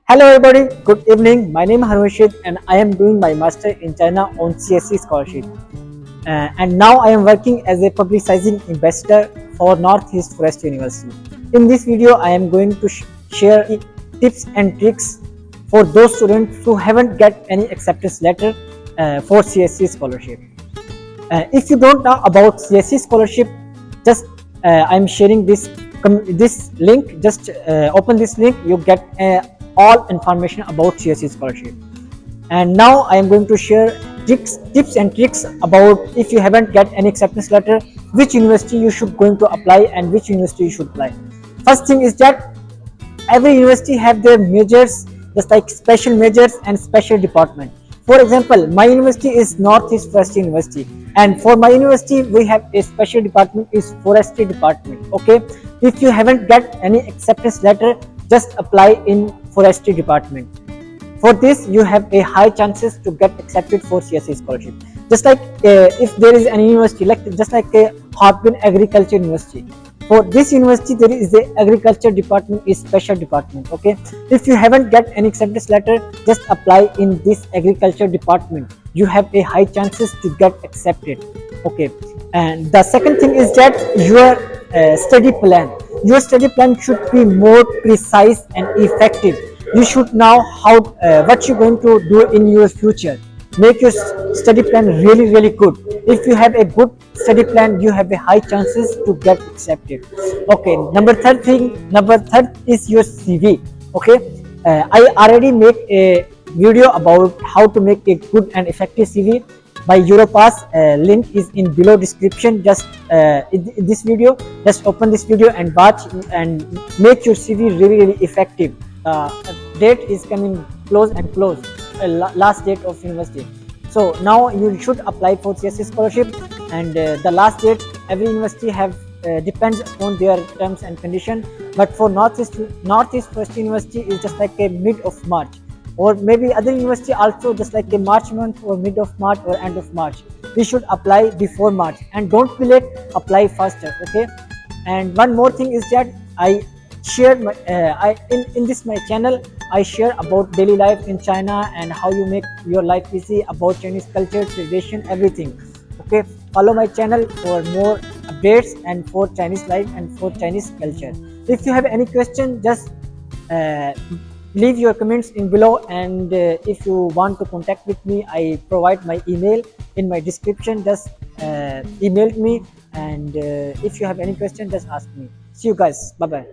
Hello everybody, good evening. My name is Harshit and I am doing my master in China on CSC Scholarship. And now I am working as a publicizing ambassador for Northeast Forestry University. In this video, I am going to share tips and tricks for those students who haven't get any acceptance letter for CSC Scholarship. If you don't know about CSC Scholarship, just I am sharing this link. Just open this link. You get all information about CSC Scholarship. And now I am going to share tips and tricks about if you haven't get any acceptance letter, which university you should going to apply and which university you should apply. First thing is that every university have their majors, just like special majors and special department. For example, my university is Northeast Forestry University, and for my university we have a special department is Forestry Department. Okay, if you haven't get any acceptance letter, just apply in Forestry Department. For this, you have a high chances to get accepted for CSC Scholarship. Just like if there is an university, just like a Harpin Agriculture University. For this university, there is a agriculture department, is special department. Okay, if you haven't get any acceptance letter, just apply in this agriculture department. You have a high chances to get accepted. Okay, and the second thing is that your study plan. Your study plan should be more precise and effective. You should know how what you're going to do in your future. Make your study plan really good. If you have a good study plan, you have a high chances to get accepted. Okay, number third is your CV. Okay, I already make a video about how to make a good and effective CV by Europass. Link is in below description. Just in this video, just open this video and watch and make your CV really effective. Date is coming close, last date of university. So now you should apply for CSC Scholarship, and the last date every university have depends upon their terms and condition. But for Northeast Forestry University is just like a mid of March, or maybe other university also just like a March month or mid of March or end of March. We should apply before March, and don't be late, apply faster. Okay, and one more thing is that I share my in this my channel I share about daily life in China and how you make your life easy, about Chinese culture, tradition, everything. Okay, follow my channel for more updates and for Chinese life and for Chinese culture. If you have any question, just leave your comments in below, and if you want to contact with me, I provide my email in my description. Just email me, and if you have any question, just ask me. See you guys. Bye bye.